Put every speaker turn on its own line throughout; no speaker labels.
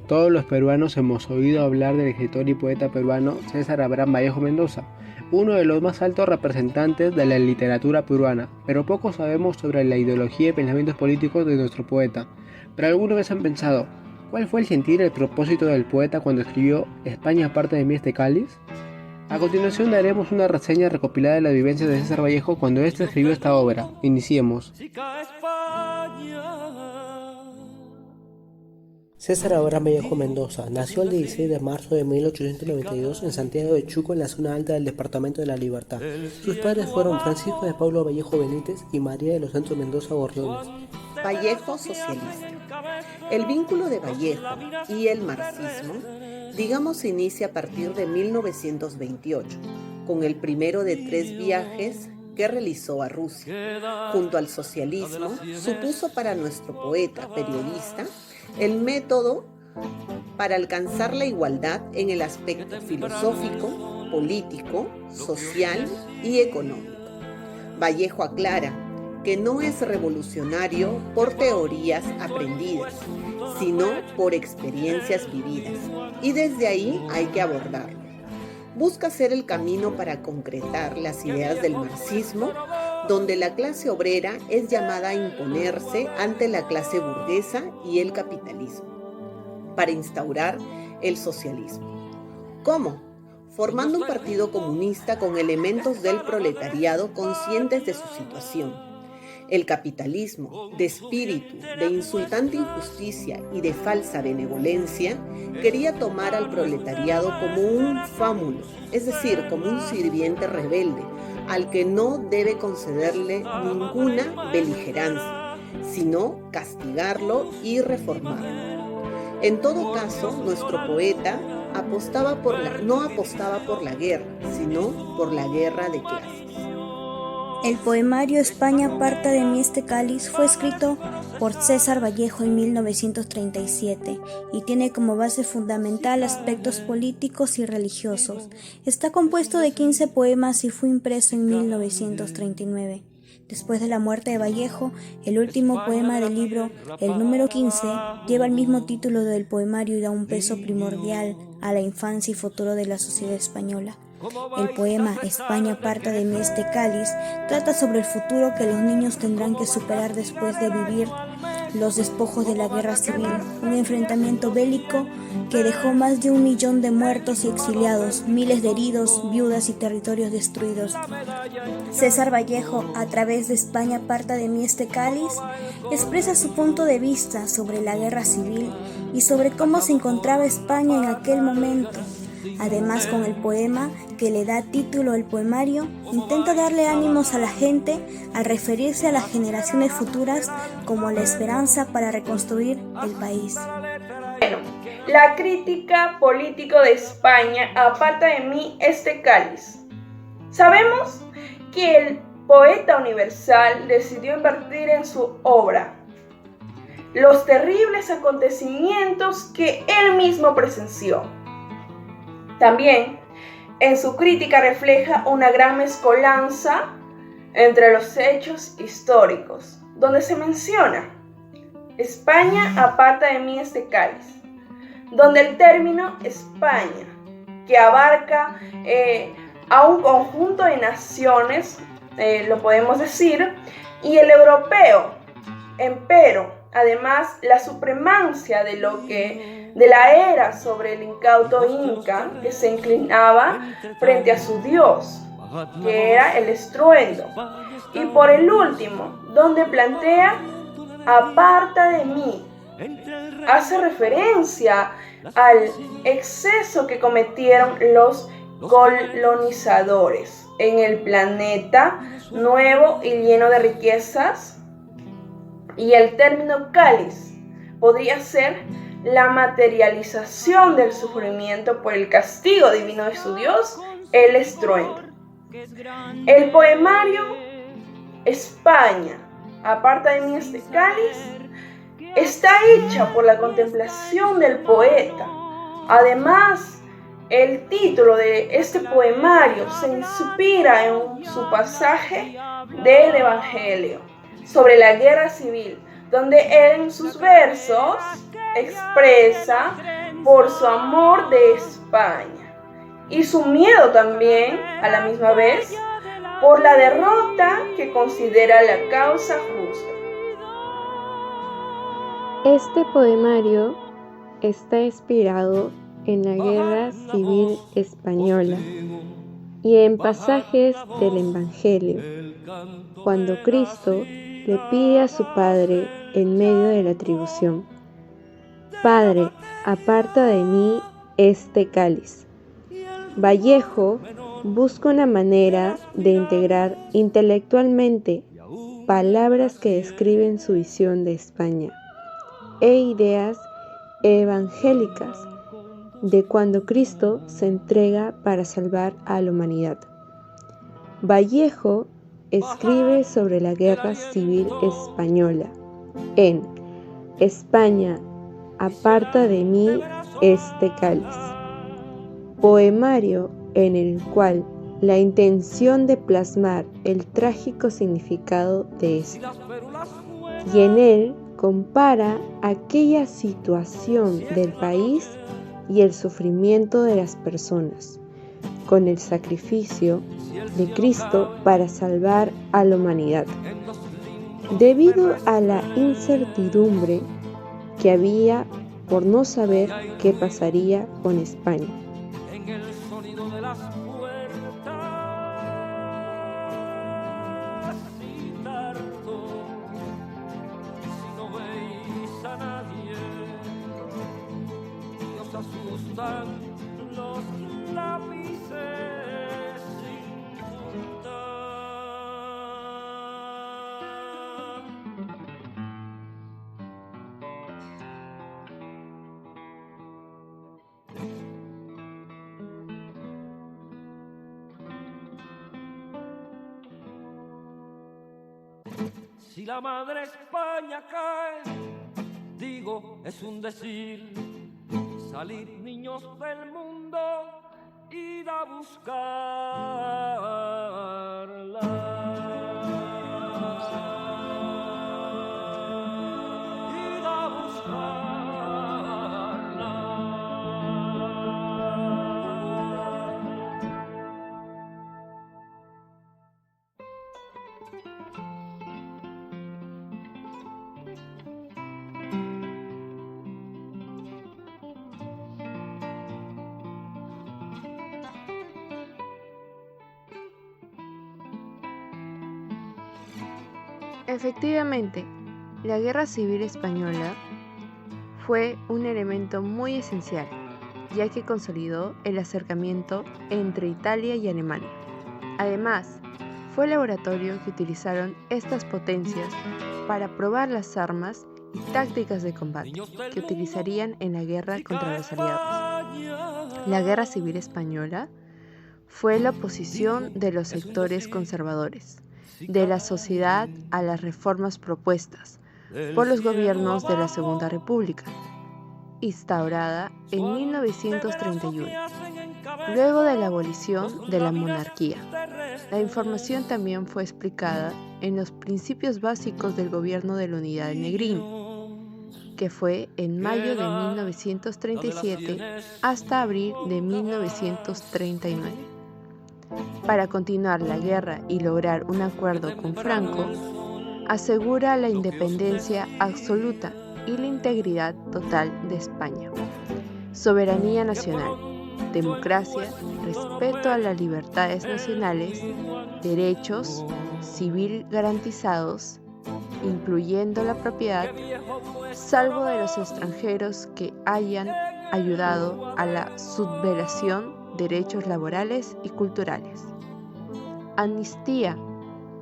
Todos los peruanos hemos oído hablar del escritor y poeta peruano César Abraham Vallejo Mendoza, uno de los más altos representantes de la literatura peruana, pero poco sabemos sobre la ideología y pensamientos políticos de nuestro poeta. Pero alguna vez han pensado, ¿cuál fue el sentir y el propósito del poeta cuando escribió España parte de mí este cáliz? A continuación daremos una reseña recopilada de las vivencias de César Vallejo cuando éste escribió esta obra. Iniciemos. César Abraham Vallejo Mendoza nació el 16 de marzo de 1892 en Santiago de Chuco, en la zona alta del departamento de La Libertad. Sus padres fueron Francisco de Pablo Vallejo Benítez y María de los Santos Mendoza Gorriones.
Vallejo socialista. El vínculo de Vallejo y el marxismo, digamos, se inicia a partir de 1928, con el primero de 3 viajes que realizó a Rusia. Junto al socialismo, supuso para nuestro poeta, periodista, el método para alcanzar la igualdad en el aspecto filosófico, político, social y económico. Vallejo aclara que no es revolucionario por teorías aprendidas, sino por experiencias vividas, y desde ahí hay que abordarlo. Busca hacer el camino para concretar las ideas del marxismo, donde la clase obrera es llamada a imponerse ante la clase burguesa y el capitalismo, para instaurar el socialismo. ¿Cómo? Formando un partido comunista con elementos del proletariado conscientes de su situación. El capitalismo, de espíritu, de insultante injusticia y de falsa benevolencia, quería tomar al proletariado como un fámulo, es decir, como un sirviente rebelde, al que no debe concederle ninguna beligerancia, sino castigarlo y reformarlo. En todo caso, nuestro poeta no apostaba por la guerra, sino por la guerra de clases.
El poemario España parte de mí este cáliz fue escrito por César Vallejo en 1937 y tiene como base fundamental aspectos políticos y religiosos. Está compuesto de 15 poemas y fue impreso en 1939. Después de la muerte de Vallejo, el último poema del libro, el número 15, lleva el mismo título del poemario y da un peso primordial a la infancia y futuro de la sociedad española. El poema España parte de mí este cáliz trata sobre el futuro que los niños tendrán que superar después de vivir los despojos de la guerra civil, un enfrentamiento bélico que dejó más de 1 millón de muertos y exiliados, miles de heridos, viudas y territorios destruidos. César Vallejo, a través de España parte de mí este cáliz, expresa su punto de vista sobre la guerra civil y sobre cómo se encontraba España en aquel momento. Además, con el poema que le da título al poemario, intenta darle ánimos a la gente al referirse a las generaciones futuras como la esperanza para reconstruir el país.
Bueno, la crítica política de España aparta de mí este cáliz. Sabemos que el poeta universal decidió invertir en su obra los terribles acontecimientos que él mismo presenció. También, en su crítica refleja una gran mezcolanza entre los hechos históricos, donde se menciona España aparta de mí este cáliz, donde el término España, que abarca a un conjunto de naciones, lo podemos decir, y el europeo, empero, además la supremacia de la era sobre el incauto inca que se inclinaba frente a su dios, que era el estruendo. Y por el último, donde plantea aparta de mí, hace referencia al exceso que cometieron los colonizadores en el planeta nuevo y lleno de riquezas. Y el término cáliz podría ser la materialización del sufrimiento por el castigo divino de su Dios, el estruendo. El poemario España, aparta de mí este cáliz, está hecha por la contemplación del poeta. Además, el título de este poemario se inspira en su pasaje del Evangelio sobre la guerra civil, donde él en sus versos expresa por su amor de España y su miedo también, a la misma vez, por la derrota que considera la causa justa.
Este poemario está inspirado en la Guerra Civil Española y en pasajes del Evangelio, cuando Cristo le pide a su Padre en medio de la atribución: Padre, aparta de mí este cáliz. Vallejo busca una manera de integrar intelectualmente palabras que describen su visión de España e ideas evangélicas de cuando Cristo se entrega para salvar a la humanidad. Vallejo escribe sobre la Guerra Civil Española en España, aparta de mí este cáliz, poemario en el cual la intención de plasmar el trágico significado de esto, y en él compara aquella situación del país y el sufrimiento de las personas con el sacrificio de Cristo para salvar a la humanidad. Debido a la incertidumbre que había por no saber qué pasaría con España.
Asustan los lápices sin tinta. Si la madre España cae, digo, es un decir. Salid, niños del mundo, id a buscarla. Id a buscarla.
Efectivamente, la Guerra Civil Española fue un elemento muy esencial, ya que consolidó el acercamiento entre Italia y Alemania. Además, fue el laboratorio que utilizaron estas potencias para probar las armas y tácticas de combate que utilizarían en la guerra contra los aliados. La Guerra Civil Española fue la oposición de los sectores conservadores de la sociedad a las reformas propuestas por los gobiernos de la Segunda República, instaurada en 1931, luego de la abolición de la monarquía. La información también fue explicada en los principios básicos del gobierno de la Unidad de Negrín, que fue en mayo de 1937 hasta abril de 1939. Para continuar la guerra y lograr un acuerdo con Franco, asegura la independencia absoluta y la integridad total de España, soberanía nacional, democracia, respeto a las libertades nacionales, derechos civil garantizados, incluyendo la propiedad, salvo de los extranjeros que hayan ayudado a la sublevación, derechos laborales y culturales. Amnistía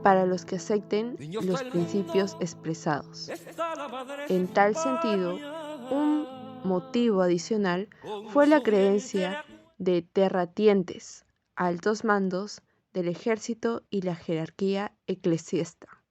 para los que acepten los principios expresados. En tal sentido, un motivo adicional fue la creencia de terratenientes, altos mandos del ejército y la jerarquía eclesiástica.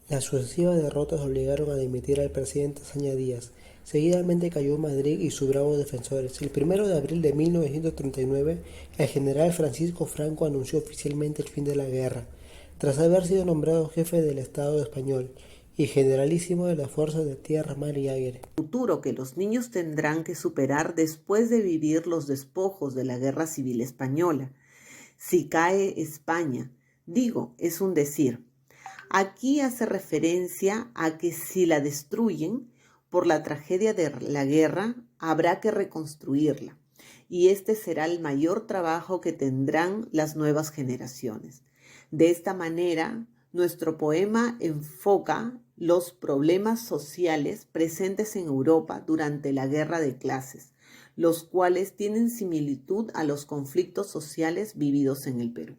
Las sucesivas derrotas obligaron a dimitir al presidente Azaña Díaz. Seguidamente cayó Madrid y sus bravos defensores. El 1 de abril de 1939, el general Francisco Franco anunció oficialmente el fin de la guerra, tras haber sido nombrado jefe del Estado español y generalísimo de las fuerzas de tierra, mar y aire.
Futuro que los niños tendrán que superar después de vivir los despojos de la Guerra Civil Española. Si cae España, digo, es un decir. Aquí hace referencia a que si la destruyen por la tragedia de la guerra, habrá que reconstruirla, y este será el mayor trabajo que tendrán las nuevas generaciones. De esta manera, nuestro poema enfoca los problemas sociales presentes en Europa durante la guerra de clases, los cuales tienen similitud a los conflictos sociales vividos en el Perú.